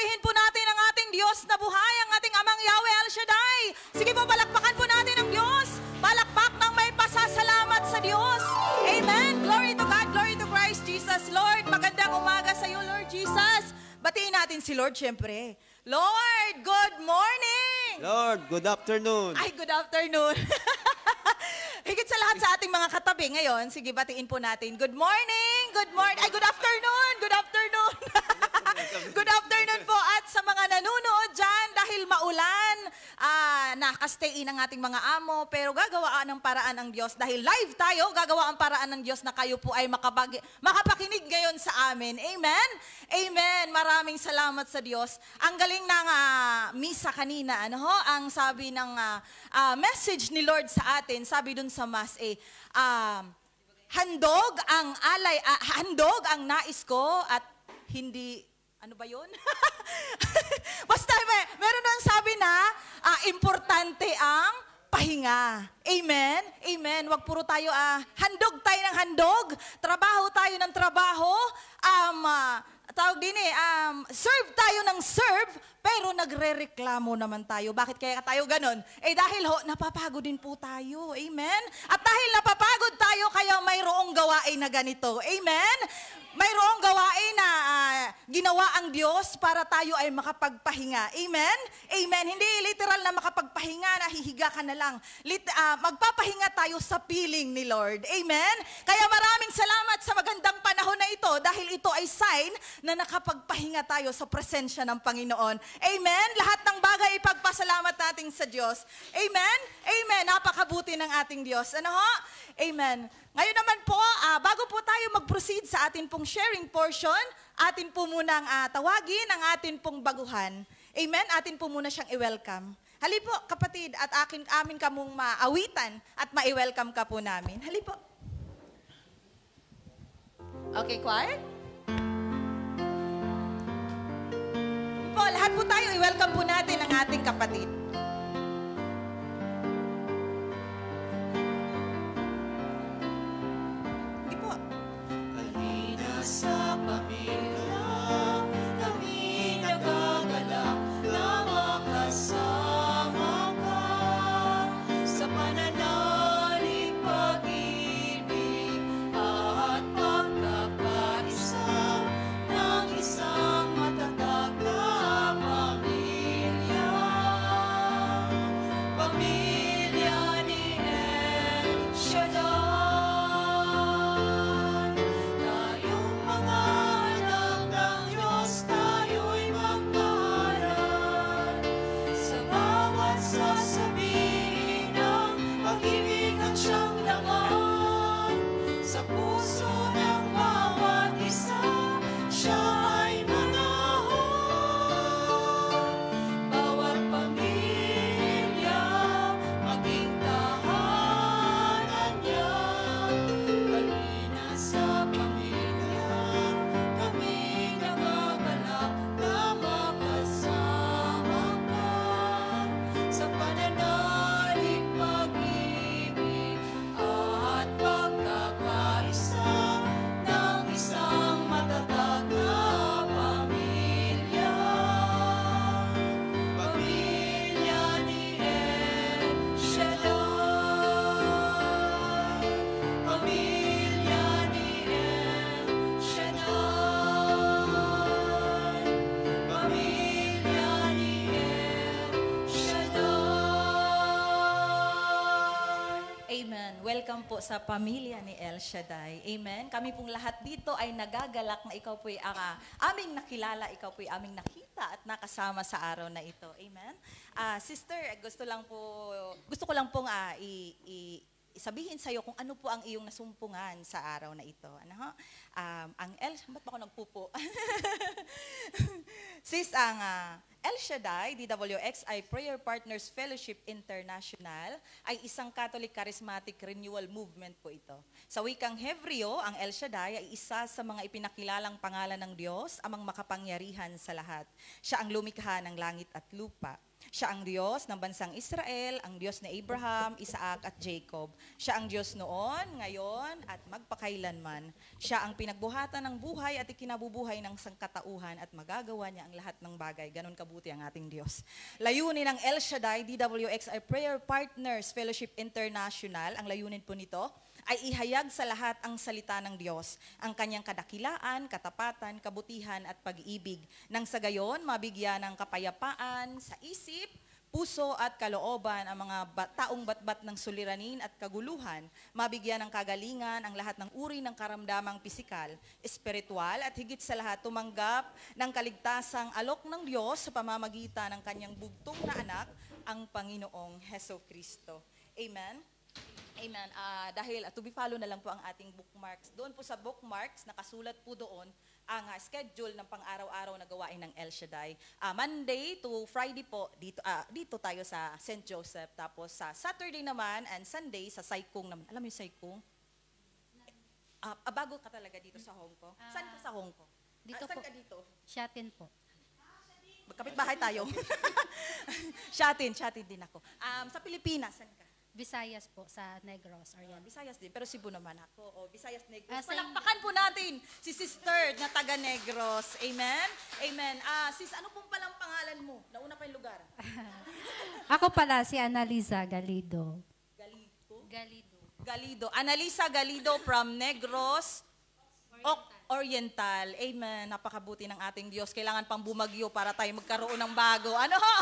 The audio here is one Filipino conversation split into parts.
Purihin po natin ang ating Diyos na buhay, ang ating Amang Yahweh El Shaddai. Sige po, palakpakan po natin ang Diyos. Palakpak ng may pasasalamat sa Diyos. Amen. Glory to God, glory to Christ Jesus. Lord, magandang umaga sa iyo, Lord Jesus. Batiin natin si Lord, syempre. Lord, good morning. Lord, good afternoon. Ay, good afternoon. Higit sa lahat sa ating mga katabi ngayon, sige, batiin po natin. Good morning, good morning. Ay, good afternoon, good afternoon. Good afternoon po at sa mga nanonood dyan dahil maulan, nakastay in ang ating mga amo, pero gagawaan ng paraan ng Diyos. Dahil live tayo, gagawa ang paraan ng Diyos na kayo po ay makapakinig ngayon sa amin. Amen? Amen. Maraming salamat sa Diyos. Ang galing ng misa kanina, ano ho? Ang sabi ng message ni Lord sa atin, sabi dun sa Mass, handog ang nais ko at hindi, ano ba yun? Basta meron nang sabi na, importante ang pahinga. Amen? Amen. Wag puro tayo, handog tayo ng handog, trabaho tayo ng trabaho, tawag din serve tayo ng serve, pero nagre-reklamo naman tayo. Bakit kaya tayo ganon? Dahil napapagod din po tayo. Amen? At dahil napapagod tayo, kaya mayroong gawain na ganito. Amen? Mayroong gawain na ginawa ang Diyos para tayo ay makapagpahinga. Amen? Amen. Hindi literal na makapagpahinga, nahihiga ka na lang. Magpapahinga tayo sa piling ni Lord. Amen? Kaya maraming salamat sa magandang panahon na ito dahil ito ay sign na nakapagpahinga tayo sa presensya ng Panginoon. Amen? Lahat ng bagay ipagpasalamat natin sa Diyos. Amen? Amen. Napakabuti ng ating Diyos. Ano ho? Amen. Ngayon naman po, bago po tayo mag-proceed sa atin pong sharing portion, atin po munang tawagin ang atin pong baguhan. Amen? Atin po muna siyang i-welcome. Hali po, kapatid, at amin ka mong maawitan at ma-welcome ka po namin. Hali po. Okay, choir? Po, lahat po tayo, i-welcome po natin ang ating kapatid. Sa pamilya, kami nagagalak na makasama ka sa pananalig, pag-ibig at pagkakaisa ng isang matatag na pamilya. Pamilya ni El Shaddai. Sasabihin ng pag-ibig at siyang laman sa puso ng bawat isa, siya ay manahon. Bawat pamilya, maging tahanan niya. Halina sa pamilya, kami nagagalak na makasama ka sa pananalig, pag-ibig at pagkakaisa ng isang matatag na pamilya. Pamilya ni El Shaddai. Pamilya ni El Shaddai. Pamilya ni El Shaddai. Amen. Welcome po sa pamilya ni El Shaddai. Amen. Kami pong lahat dito ay nagagalak na ikaw po'y aming nakilala, ikaw po'y aming nakita at nakasama sa araw na ito. Amen. Sister, gusto ko lang pong sabihin sa'yo kung ano po ang iyong nasumpungan sa araw na ito. Ano ho? Ba't ba ako nagpupo? Sis, ang El Shaddai, DWXI Prayer Partners Fellowship International ay isang Catholic Charismatic Renewal Movement po ito. Sa wikang Hebreo, ang El Shaddai ay isa sa mga ipinakilalang pangalan ng Diyos, amang makapangyarihan sa lahat. Siya ang lumikha ng langit at lupa. Siya ang Diyos ng bansang Israel, ang Diyos ni Abraham, Isaac at Jacob. Siya ang Diyos noon, ngayon at magpakailanman. Siya ang pinagbuhatan ng buhay at ikinabubuhay ng sangkatauhan at magagawa niya ang lahat ng bagay. Ganon kabuti ang ating Diyos. Layunin ng El Shaddai, DWX ay Prayer Partners Fellowship International. Ang layunin po nito ay ihayag sa lahat ang salita ng Diyos, ang kanyang kadakilaan, katapatan, kabutihan at pag-ibig. Nang sa gayon, mabigyan ng kapayapaan sa isip, puso at kalooban ang mga taong batbat ng suliranin at kaguluhan, mabigyan ng kagalingan ang lahat ng uri ng karamdamang pisikal, espiritual at higit sa lahat tumanggap ng kaligtasang alok ng Diyos sa pamamagitan ng kanyang bugtong na anak, ang Panginoong Heso Kristo. Amen. Amen. Dahil to be follow na lang po ang ating bookmarks. Doon po sa bookmarks, nakasulat po doon ang schedule ng pang-araw-araw na gawain ng El Shaddai. Monday to Friday po, dito tayo sa St. Joseph. Tapos sa Saturday naman and Sunday sa Saikong naman. Alam mo yung Saikong? Bago ka talaga dito sa Hong Kong. Saan ka sa Hong Kong? Dito saan po. ka dito? Shatin po. Magkapit-bahay tayo. Shatin din ako. Sa Pilipinas, saan ka? Visayas po, sa Negros. Visayas din, pero Cebu naman ako. Visayas, Negros. Same. Palakpakan po natin si Sister na taga Negros. Amen? Amen. Sis, ano pong palang pangalan mo? Nauna pa yung lugar. Ako pala si Annalisa Galido. Galido. Annalisa Galido from Negros Oriental. Amen. Napakabuti ng ating Diyos. Kailangan pang bumagyo para tayo magkaroon ng bago. Ano ho?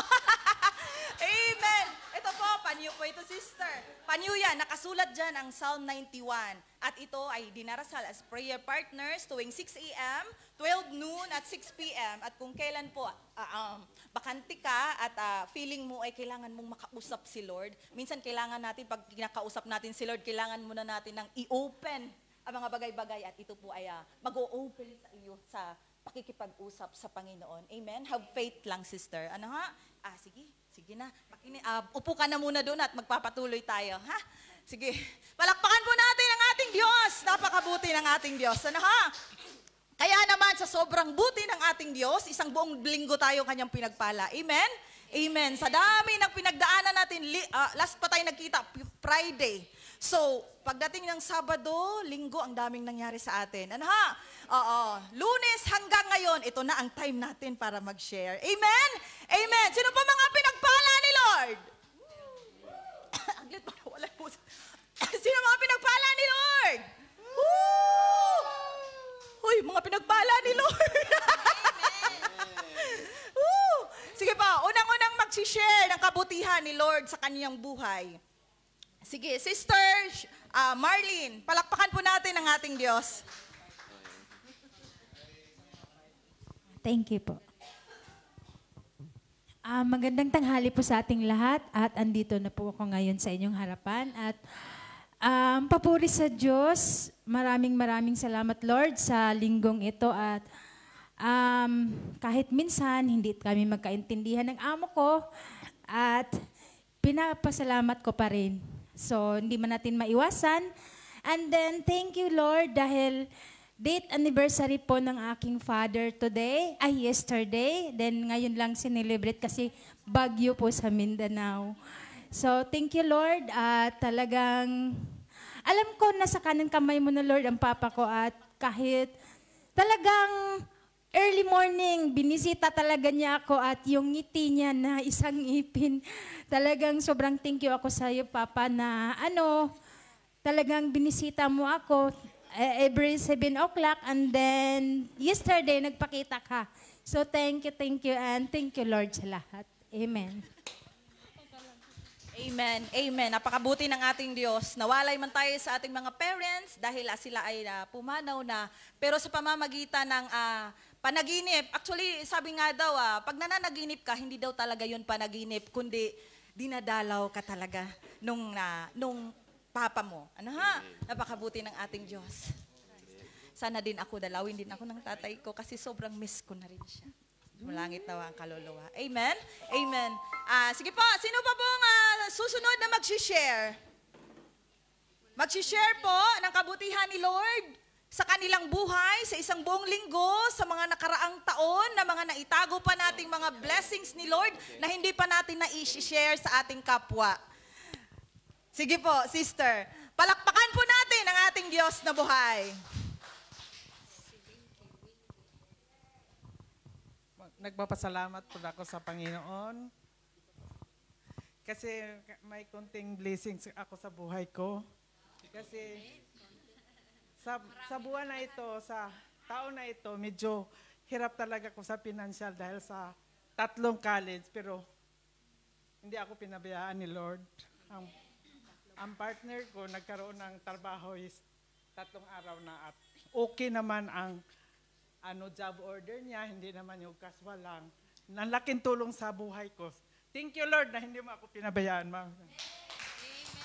Amen. Ito po, panyo po ito, sister. Panyo yan, nakasulat dyan ang Psalm 91. At ito ay dinarasal as prayer partners tuwing 6 a.m., 12 noon at 6 p.m. At kung kailan po bakante ka at feeling mo ay kailangan mong makausap si Lord, minsan kailangan natin, pag kinakausap natin si Lord, kailangan muna natin ng i-open ang mga bagay-bagay at ito po ay mag-o-open sa iyo sa pakikipag-usap sa Panginoon. Amen? Have faith lang, sister. Ano ha? Sige na. Upo ka na muna doon at magpapatuloy tayo. Ha? Sige. Palakpakan po natin ang ating Diyos. Napakabuti ng ating Diyos. Ano ha? Kaya naman sa sobrang buti ng ating Diyos, isang buong linggo tayo kanyang pinagpala. Amen? Amen. Sa dami ng pinagdaanan natin, last pa tayo nagkita, Friday. So, pagdating ng Sabado, Linggo, ang daming nangyari sa atin. Ano ha? Lunes hanggang ngayon, ito na ang time natin para mag-share. Amen? Amen. Sino pa mga pinagpala ni Lord? Aglit para wala po. Sino mga pinagpala ni Lord? Woo! Uy, mga pinagpala ni Lord. Woo! Sige pa, unang-unang mag-share ng kabutihan ni Lord sa kanyang buhay. Sige, Sister Marlene, palakpakan po natin ang ating Diyos. Thank you po. Magandang tanghali po sa ating lahat at andito na po ako ngayon sa inyong harapan at papuri sa Diyos. Maraming salamat Lord sa linggong ito at kahit minsan hindi kami magkaintindihan ng amo ko at pinapasalamat ko pa rin. So, hindi man natin maiwasan. And then, thank you, Lord, dahil date anniversary po ng aking father yesterday. Then, ngayon lang sinelebrate kasi bagyo po sa Mindanao. So, thank you, Lord. At talagang, alam ko na sa kanang kamay mo na, Lord, ang papa ko. At kahit talagang early morning, binisita talaga niya ako at yung ngiti niya na isang ngipin, talagang sobrang thank you ako sa iyo, Papa, na talagang binisita mo ako every 7 o'clock and then yesterday nagpakita ka. So thank you and thank you, Lord, sa lahat. Amen. Amen. Amen. Napakabuti ng ating Diyos. Nawalay man tayo sa ating mga parents dahil sila ay pumanaw na. Pero sa pamamagitan ng panaginip, actually sabi nga daw, pag nananaginip ka, hindi daw talaga yun panaginip, kundi dinadalaw ka talaga nung papa mo. Ano ha? Napakabuti ng ating Diyos. Sana din ako, dalawin din ako ng tatay ko kasi sobrang miss ko na rin siya. Malangit na ang kaluluwa. Amen? Amen. Sige po, sino pa pong susunod na mag-share? Mag-share po ng kabutihan ni Lord sa kanilang buhay, sa isang buong linggo, sa mga nakaraang taon na mga naitago pa nating mga blessings ni Lord na hindi pa natin na-share sa ating kapwa. Sige po, sister. Palakpakan po natin ang ating Diyos na buhay. Nagpapasalamat po ako sa Panginoon kasi may konting blessings ako sa buhay ko. Kasi sa buwan na ito, sa taon na ito, medyo hirap talaga ako sa financial dahil sa 3 college, pero hindi ako pinabayaan ni Lord. Ang partner ko nagkaroon ng trabaho is 3 araw na at okay naman ang job order niya, hindi naman yung casual lang. Nalaking tulong sa buhay ko. Thank you, Lord, na hindi mo ako pinabayaan, ma'am.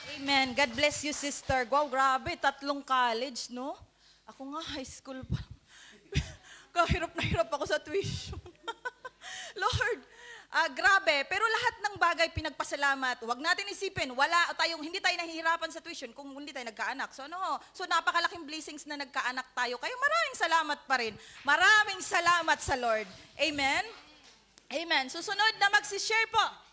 Amen. God bless you, sister. Wow, grabe. 3 college, no? Ako nga, high school pa. Kahirap na hirap ako sa tuition. Lord, grabe. Pero lahat ng bagay pinagpasalamat. Huwag natin isipin, hindi tayo nahihirapan sa tuition kung hindi tayo nagkaanak. So napakalaking blessings na nagkaanak tayo. Kaya maraming salamat pa rin. Maraming salamat sa Lord. Amen? Amen. Susunod na magsishare po.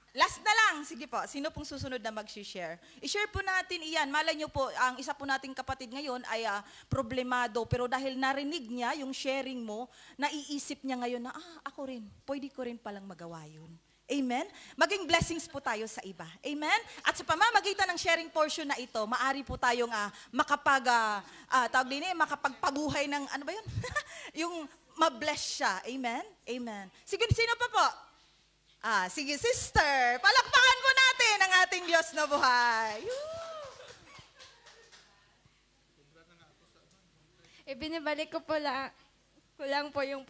Last na lang. Sige po, sino pong susunod na mag-share? I-share po natin iyan. Malay nyo po, ang isa po nating kapatid ngayon ay problemado. Pero dahil narinig niya yung sharing mo, naiisip niya ngayon na, ako rin, pwede ko rin palang magawa yun. Amen? Maging blessings po tayo sa iba. Amen? At sa pamamagitan ng sharing portion na ito, maari po tayong makapagpabuhay ng, ano ba yun? Yung ma-bless siya. Amen? Amen. Sige, sino pa po? Sige, sister. Palakpakan po natin ang ating Diyos na buhay. Ibinibalik ko lang po yung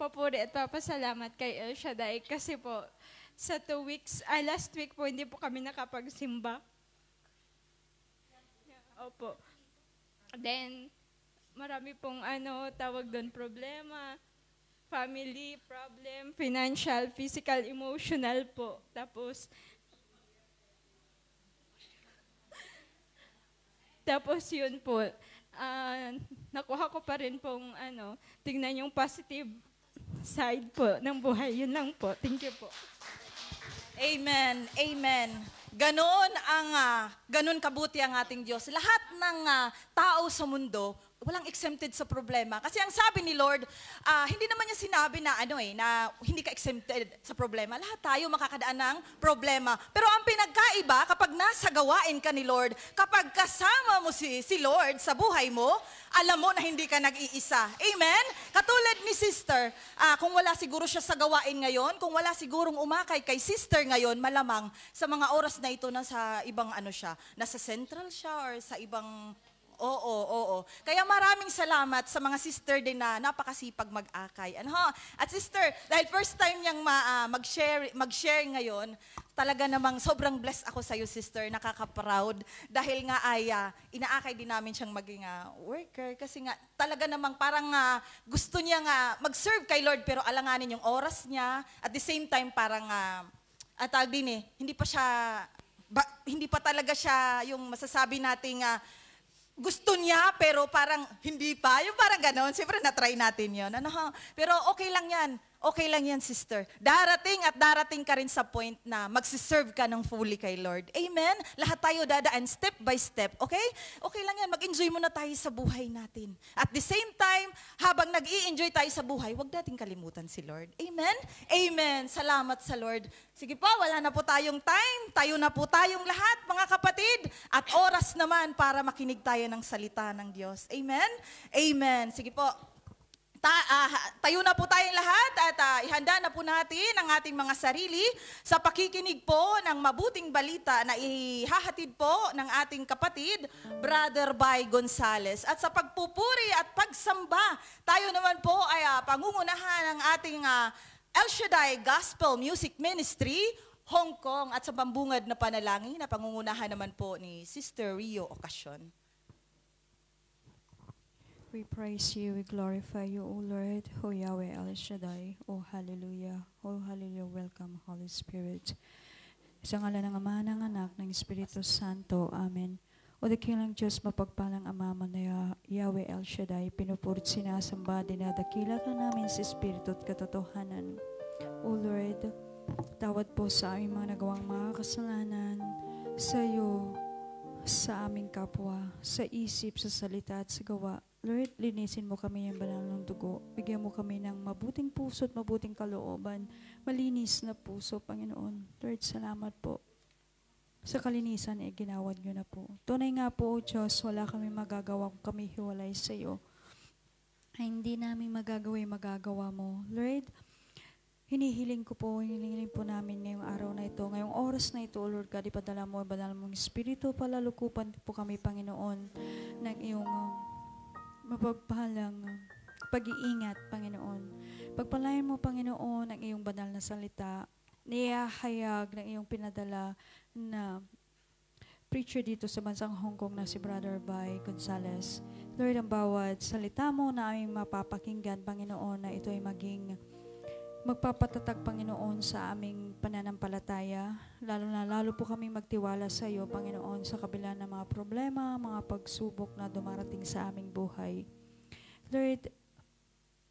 papuri at papasalamat kay El Shaddai kasi po sa 2 weeks, last week po hindi po kami nakapagsimba. Opo. Then, marami pong tawag doon problema. Family problem, financial, physical, emotional po. Tapos yun po, nakuha ko pa rin pong tingnan yung positive side po ng buhay. Yun lang po. Thank you po. Amen. Amen. Ganon kabuti ang ating Diyos. Lahat ng tao sa mundo, walang exempted sa problema. Kasi ang sabi ni Lord, hindi naman niya sinabi na hindi ka exempted sa problema. Lahat tayo makakadaan ng problema. Pero ang pinagkaiba, kapag nasa gawain ka ni Lord, kapag kasama mo si Lord sa buhay mo, alam mo na hindi ka nag-iisa. Amen? Katulad ni sister, kung wala siguro siya sa gawain ngayon, kung wala sigurong umakay kay sister ngayon, malamang sa mga oras na ito nasa ibang nasa central siya or sa ibang. Oo. Kaya maraming salamat sa mga sister din na napakasipag mag-akay. At sister, dahil first time niyang mag-share ngayon, talaga namang sobrang blessed ako sa iyo, sister. Nakaka-proud. Dahil nga ay inaakay din namin siyang maging worker. Kasi nga talaga namang parang gusto niya mag-serve kay Lord pero alanganin yung oras niya. At the same time parang hindi pa talaga siya yung masasabi nating gusto niya, pero parang hindi pa. Yung parang gano'n. Siyempre, na-try natin yun. Pero okay lang yan. Okay lang yan, sister. Darating ka rin sa point na magsiserve ka ng fully kay Lord. Amen? Lahat tayo dadaan step by step. Okay? Okay lang yan. Mag-enjoy muna tayo sa buhay natin. At the same time, habang nag-i-enjoy tayo sa buhay, huwag natin kalimutan si Lord. Amen? Amen. Salamat sa Lord. Sige po, wala na po tayong time. Tayo na po tayong lahat, mga kapatid. At oras naman para makinig tayo ng salita ng Diyos. Amen? Amen. Sige po. Tayo na po tayong lahat at ihanda na po natin ang ating mga sarili sa pakikinig po ng mabuting balita na ihahatid po ng ating kapatid, Brother Bay Gonzales. At sa pagpupuri at pagsamba, tayo naman po ay pangungunahan ng ating El Shaddai Gospel Music Ministry, Hong Kong, at sa pambungad na panalangin na pangungunahan naman po ni Sister Rio Ocasio. We praise you, we glorify you, O Lord, O Yahweh El Shaddai, O Hallelujah, welcome Holy Spirit. Sa ngalan ng Ama, ng Anak, ng Espiritu Santo, Amen. O dakilang Diyos, mapagpalang Ama mo na Yahweh El Shaddai, pinupurit sinasamba, dinadakila ka namin sa Espiritu at katotohanan. O Lord, tawad po sa aming mga nagawang mga kasalanan, sa iyo, sa aming kapwa, sa isip, sa salita at sa gawa. Lord, linisin mo kami ng banal ng dugo. Bigyan mo kami ng mabuting puso at mabuting kalooban. Malinis na puso, Panginoon. Lord, salamat po. Sa kalinisan, ginawad nyo na po. Tunay nga po, O Diyos, wala kami magagawa kung kami hiwalay sa iyo. Ay hindi namin magagawa mo. Lord, hinihiling po namin ngayong araw na ito, ngayong oras na ito, O Lord God, ipadala mo, banal mong Espiritu, palalukupan po kami, Panginoon, ng iyong mapagpahalang pag-iingat, Panginoon. Pagpalayan mo, Panginoon, ang iyong banal na salita, niyahayag ng iyong pinadala na preacher dito sa bansang Hong Kong na si Brother Bay Gonzales. Lord, ang bawat salita mo na aming mapapakinggan, Panginoon, na ito ay maging magpapatatag, Panginoon, sa aming pananampalataya. Lalo po kami magtiwala sa iyo, Panginoon, sa kabila ng mga problema, mga pagsubok na dumarating sa aming buhay. Lord,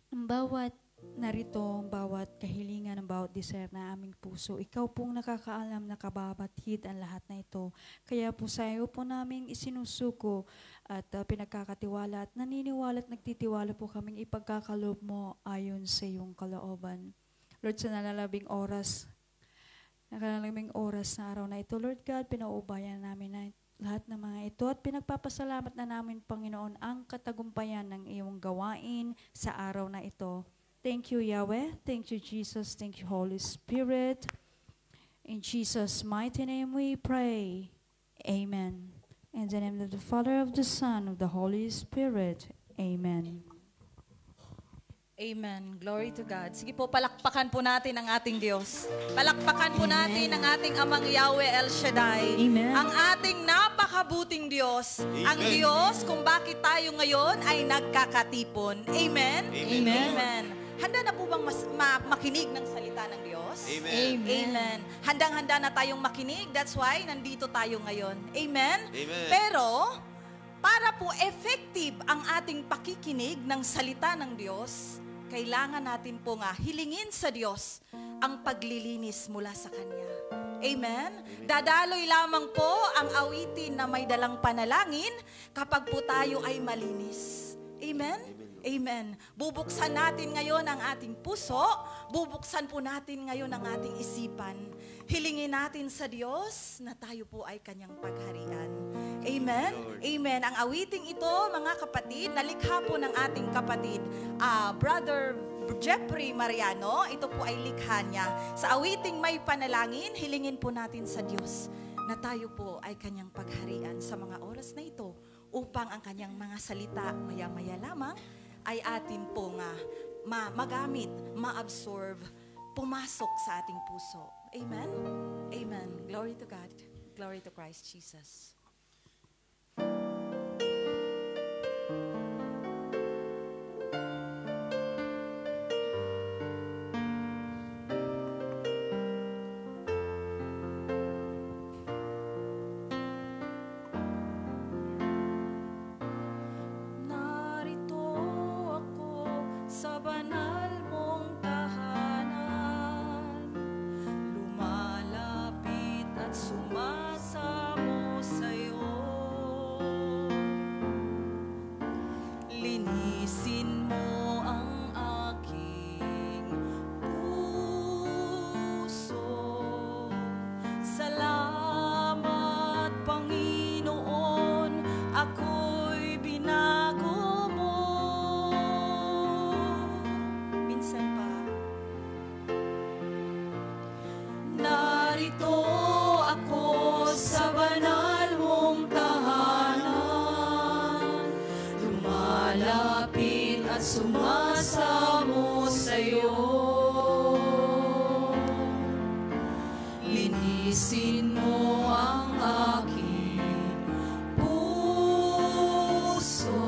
ang bawat narito, ang bawat kahilingan, ang bawat desire na aming puso, ikaw pong nakakaalam na kababatid ang lahat na ito. Kaya po sa iyo po namin isinusuko at pinagkakatiwala at naniniwala at nagtitiwala po kaming ipagkakaloob mo ayon sa iyong kalooban. Lord, sa nalalabing oras na araw na ito, Lord God, pinauubayan namin na lahat ng mga ito at pinagpapasalamat na namin, Panginoon, ang katagumpayan ng iyong gawain sa araw na ito. Thank you, Yahweh. Thank you, Jesus. Thank you, Holy Spirit. In Jesus' mighty name we pray. Amen. In the name of the Father, of the Son, of the Holy Spirit. Amen. Amen. Glory to God. Sige po, palakpakan po natin ang ating Diyos. Palakpakan po natin ang ating Amang Yahweh El Shaddai. Amen. Ang ating napakabuting Diyos. Ang Diyos kung bakit tayo ngayon ay nagkakatipon. Amen? Amen. Amen. Handa na po bang makinig ng salita ng Diyos? Amen. Amen. Handang-handa na tayong makinig. That's why nandito tayo ngayon. Amen? Amen. Pero, para po effective ang ating pakikinig ng salita ng Diyos, kailangan natin po nga hilingin sa Diyos ang paglilinis mula sa Kanya. Amen? Dadaloy lamang po ang awitin na may dalang panalangin kapag po tayo ay malinis. Amen? Amen. Bubuksan natin ngayon ang ating puso, bubuksan po natin ngayon ang ating isipan. Hilingin natin sa Diyos na tayo po ay Kanyang pagharian. Amen? Amen. Ang awiting ito, mga kapatid, nalikha po ng ating kapatid, Brother Jeffrey Mariano. Ito po ay likha niya. Sa awiting may panalangin, hilingin po natin sa Diyos na tayo po ay Kanyang pagharian sa mga oras na ito upang ang Kanyang mga salita maya-maya lamang ay atin po nga magamit, ma-absorb, pumasok sa ating puso. Amen? Amen. Glory to God. Glory to Christ Jesus. Sa banal mong tahanan, lumalapit at sumasamo sa'yo. Linisin mo ang aking puso. Salamat, Panginoon, ako'y binago. Narito ako sa banal mong tahanan, lumalapit at sumasamo sa'yo. Linisin mo ang aking puso.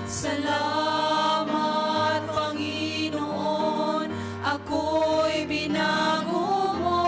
Salamat, Panginoon, ako'y binago mo.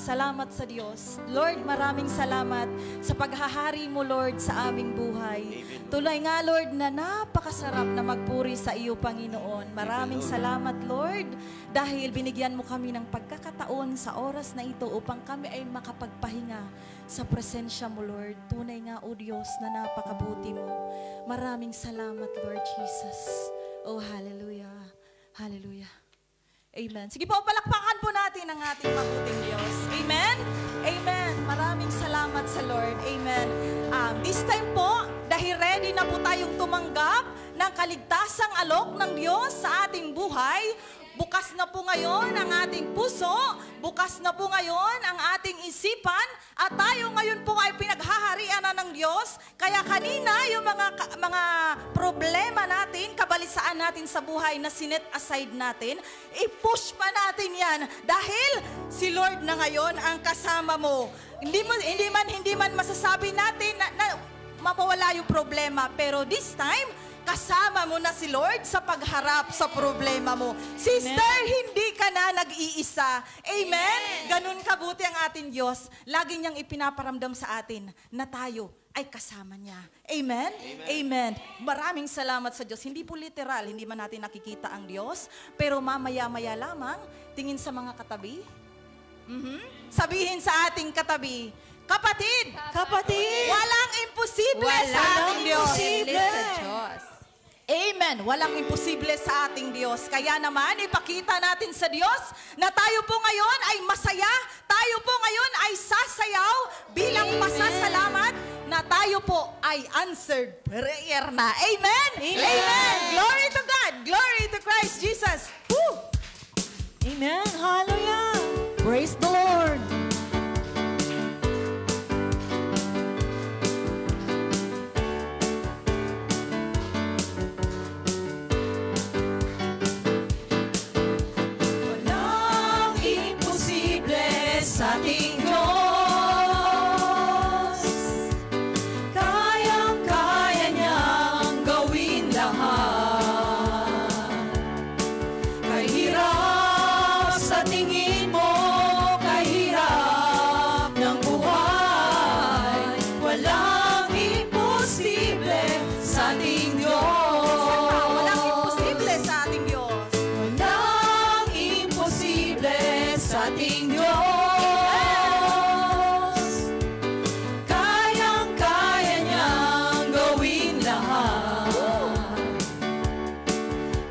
Salamat sa Diyos. Lord, maraming salamat sa paghahari mo, Lord, sa aming buhay. Tulay nga, Lord, na napakasarap na magpuri sa iyo, Panginoon. Maraming salamat, Lord, dahil binigyan mo kami ng pagkakataon sa oras na ito upang kami ay makapagpahinga sa presensya mo, Lord. Tunay nga, O Diyos, na napakabuti mo. Maraming salamat, Lord Jesus. Oh, hallelujah. Hallelujah. Amen. Sige po, palakpakan po natin ang ating mabuting Diyos. Amen? Amen. Maraming salamat sa Lord. Amen. This time po, dahil ready na po tayong tumanggap ng kaligtasang alok ng Diyos sa ating buhay, bukas na po ngayon ang ating puso, bukas na po ngayon ang ating isipan, at tayo ngayon po ay pinaghaharian na ng Diyos. Kaya kanina yung mga problema natin, kabalisaan natin sa buhay na sinet aside natin, i-push pa natin yan dahil si Lord na ngayon ang kasama mo. Hindi man masasabi natin na mapawala yung problema, pero this time, kasama mo na si Lord sa pagharap sa problema mo. Sister, hindi ka na nag-iisa. Amen? Ganun kabuti ang ating Diyos. Lagi niyang ipinaparamdam sa atin na tayo ay kasama niya. Amen? Amen. Maraming salamat sa Diyos. Hindi po literal, hindi man natin nakikita ang Diyos, pero mamaya-maya lamang, tingin sa mga katabi. Sabihin sa ating katabi, kapatid, walang imposible sa ating Diyos. Amen. Walang imposible sa ating Diyos. Kaya naman, ipakita natin sa Diyos na tayo po ngayon ay masaya, tayo po ngayon ay sasayaw bilang pasasalamat na tayo po ay answered prayer na. Amen? Amen. Glory to God. Glory to Christ Jesus. Woo! Amen. Hallelujah. Praise the Lord. Sa ating Diyos, kayang-kaya niyang gawin lahat. Kahirap sa tingin mo, kahirap ng buhay, walang imposible sa ating Diyos. Walang imposible sa ating Diyos. Walang imposible sa ating Diyos.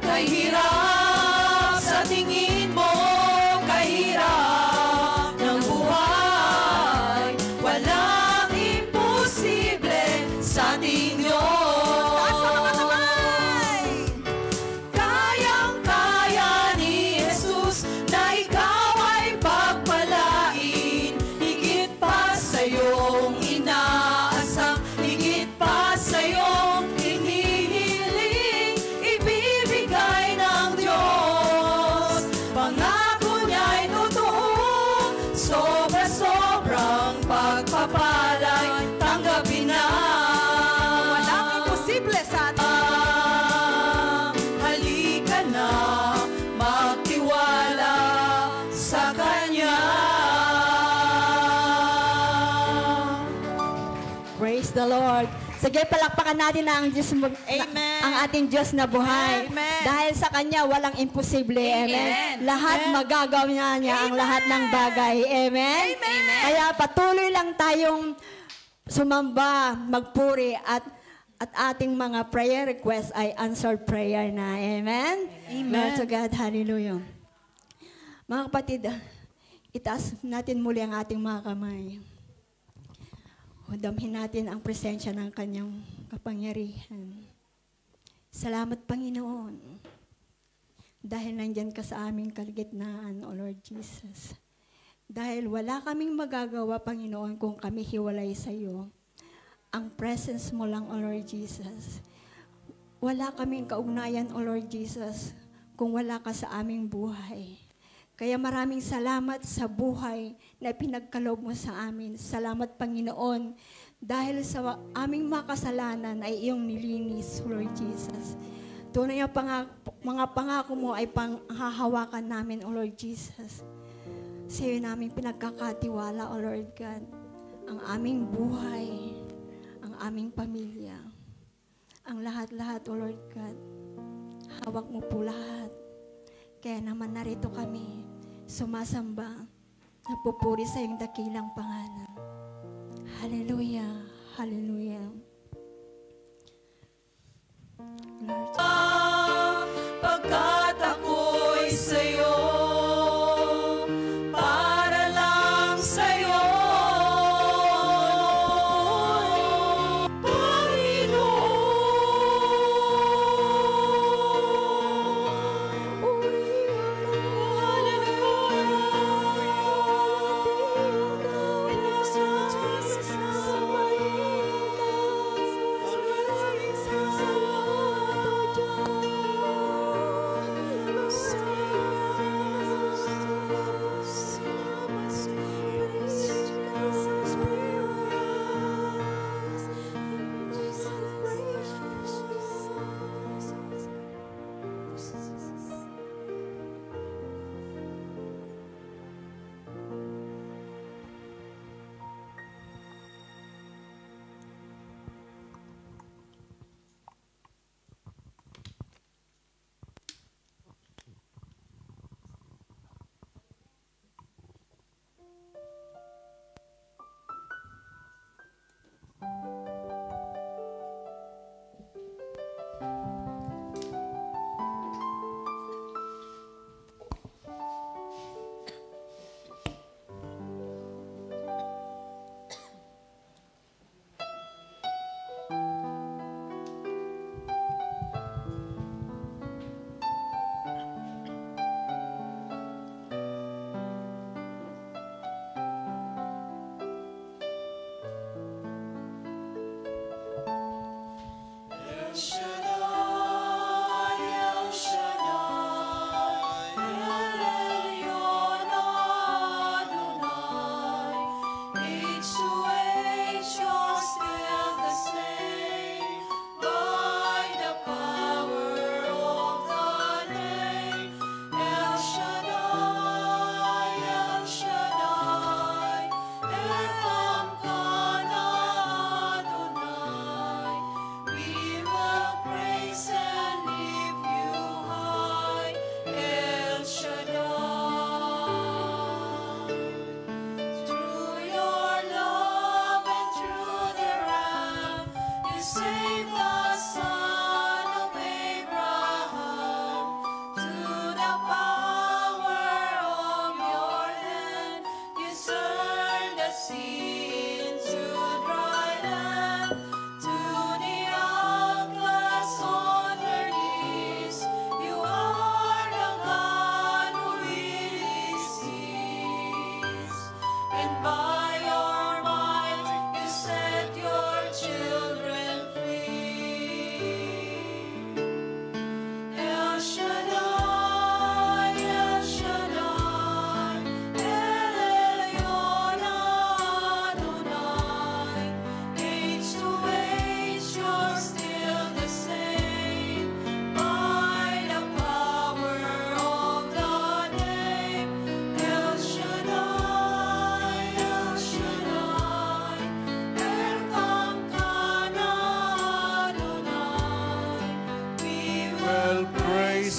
Kahirap sa tingin mo, kahirap ng buhay, walang imposible sa ating Diyos. Kayang-kaya ni Jesus na ikaw ay pagpalain, higit pa sa iyong inaasam, higit pa sa iyong hinihiling, ibibigay ng Diyos. Pangako niya'y totoo, sobra-sobrang pagpapalay, tanggapin na. Walang imposible sa ating Halika na, magtiwala sa Kanya. Praise the Lord. Sige, palakpakan natin ang Diyos Amen. ang ating Diyos na buhay. Amen. Dahil sa Kanya, walang imposible. Amen. Amen. Lahat magagawa niya ang lahat ng bagay. Amen. Kaya patuloy lang tayong sumamba, magpuri, at ating mga prayer requests ay answered prayer na. Amen. Glory to God. Hallelujah. Mga kapatid, itaas natin muli ang ating mga kamay. Damhin natin ang presensya ng Kanyang kapangyarihan. Salamat, Panginoon. Dahil nandyan ka sa aming kalagitnaan, O Lord Jesus. Dahil wala kaming magagawa, Panginoon, kung kami hiwalay sa iyo. Ang presence mo lang, O Lord Jesus. Wala kaming kaugnayan, O Lord Jesus, kung wala ka sa aming buhay. Kaya maraming salamat sa buhay na pinagkaloob mo sa amin. Salamat, Panginoon, dahil sa aming mga kasalanan ay iyong nilinis, Lord Jesus. Tunay ang mga pangako mo ay panghahawakan namin, O Lord Jesus. Sa iyo namin pinagkakatiwala, O Lord God, ang aming buhay, ang aming pamilya, ang lahat-lahat, O Lord God. Hawak mo po lahat. Kaya naman narito kami, sumasamba, nagpupuri sa iyong dakilang pangalan. Hallelujah, hallelujah. Lord, Pagkat ako'y sa'yo, para lang sa'yo,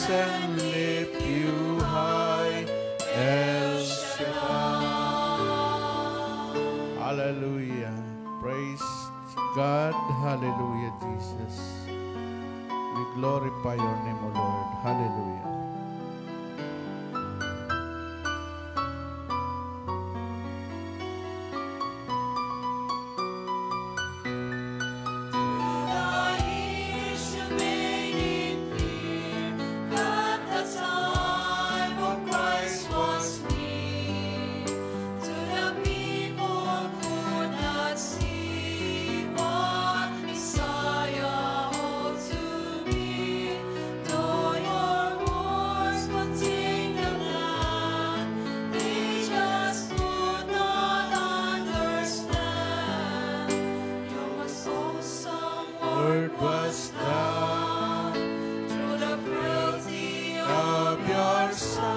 and lift you high, El Shaddai. Hallelujah. Praise God. Hallelujah, Jesus. We glorify your name, O Lord. Hallelujah. Word was done through the frailty of your Son.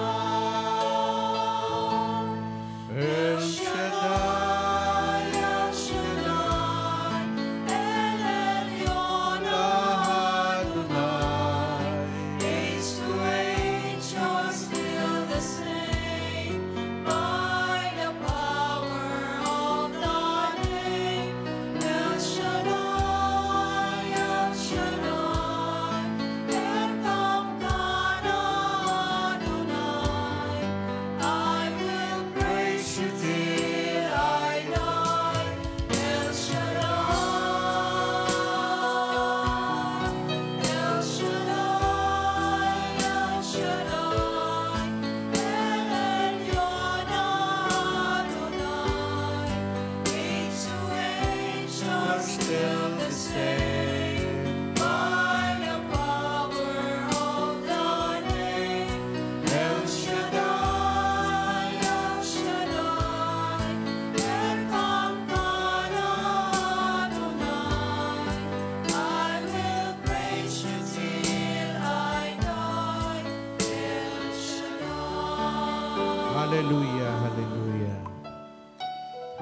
Hallelujah, hallelujah.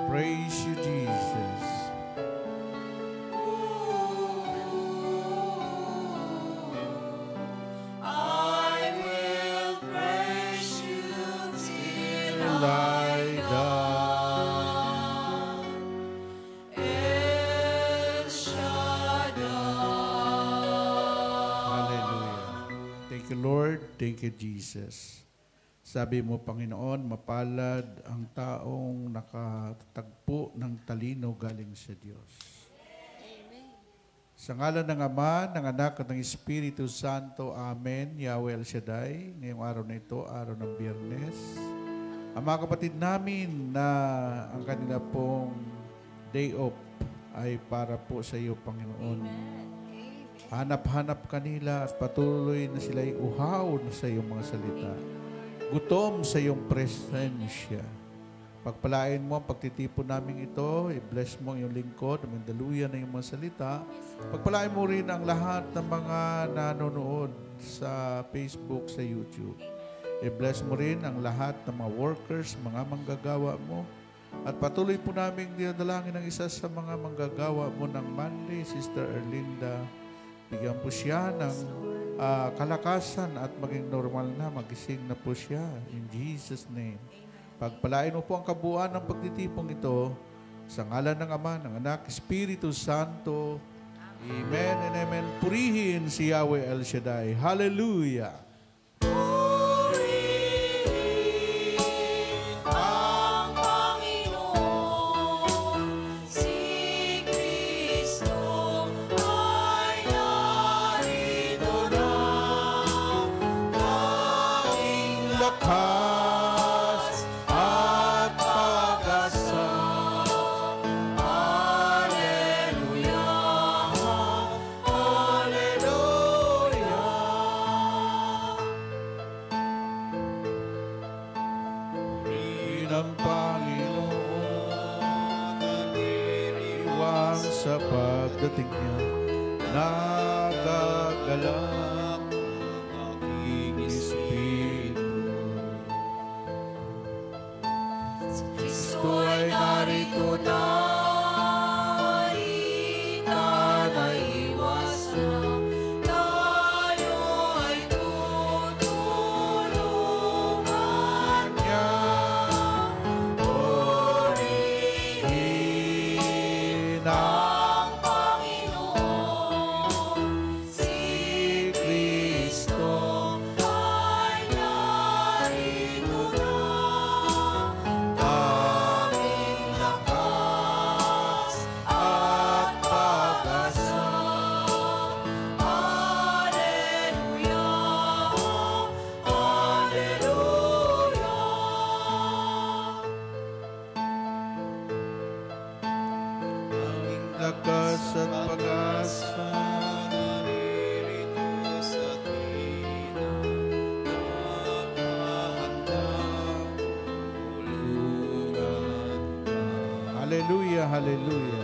Praise you, Jesus. I will praise you till Till I die. El Shaddai. Hallelujah. Thank you, Lord. Thank you, Jesus. Sabi mo, Panginoon, mapalad ang taong nakatatagpo ng talino galing sa Diyos. Sa ngalan ng Ama, ng Anak, at ng Espiritu Santo, Amen. Yahweh El Shaddai, ngayong araw na ito, araw ng Biyernes. Ang mga kapatid namin na ang kanila pong day off ay para po sa iyo, Panginoon. Hanap-hanap kanila at patuloy na sila'y uhaw na sa iyong mga salita. Gutom sa iyong presensya. Pagpalain mo ang pagtitipon namin ito, i-bless mo ang iyong lingkod, mandaluyan na iyong mga salita. Pagpalain mo rin ang lahat ng mga nanonood sa Facebook, sa YouTube. I-bless mo rin ang lahat ng mga workers, mga manggagawa mo. At patuloy po namin dinadalangin ang isa sa mga manggagawa mo ng Monday, Sister Erlinda. Bigyan po siya ng kalakasan at maging normal na, magising na po siya. In Jesus' name. Pagpalain mo po ang kabuuan ng pagtitipong ito sa ngalan ng Ama, ng Anak, Espiritu Santo. Amen and amen. Purihin si Yahweh El Shaddai. Hallelujah. Purihin ang Panginoon, si Kristo ay narito na. Tanging Lakas at pag-asa. Hallelujah, Hallelujah. Purihin ang Panginoon, iwang sa pagdating niya. Nagagalak ang aking espiritu. Kristo ay narito na, iwas na, tayo ay tutulungan niya. Purihin ang Panginoon, si Kristo ay narito na. Tanging lakas at pag-asa. Hallelujah, Hallelujah. Ang lakas at pag-asa. Naririto sa tuwina, nakahanda, tulungan ka. Hallelujah, hallelujah.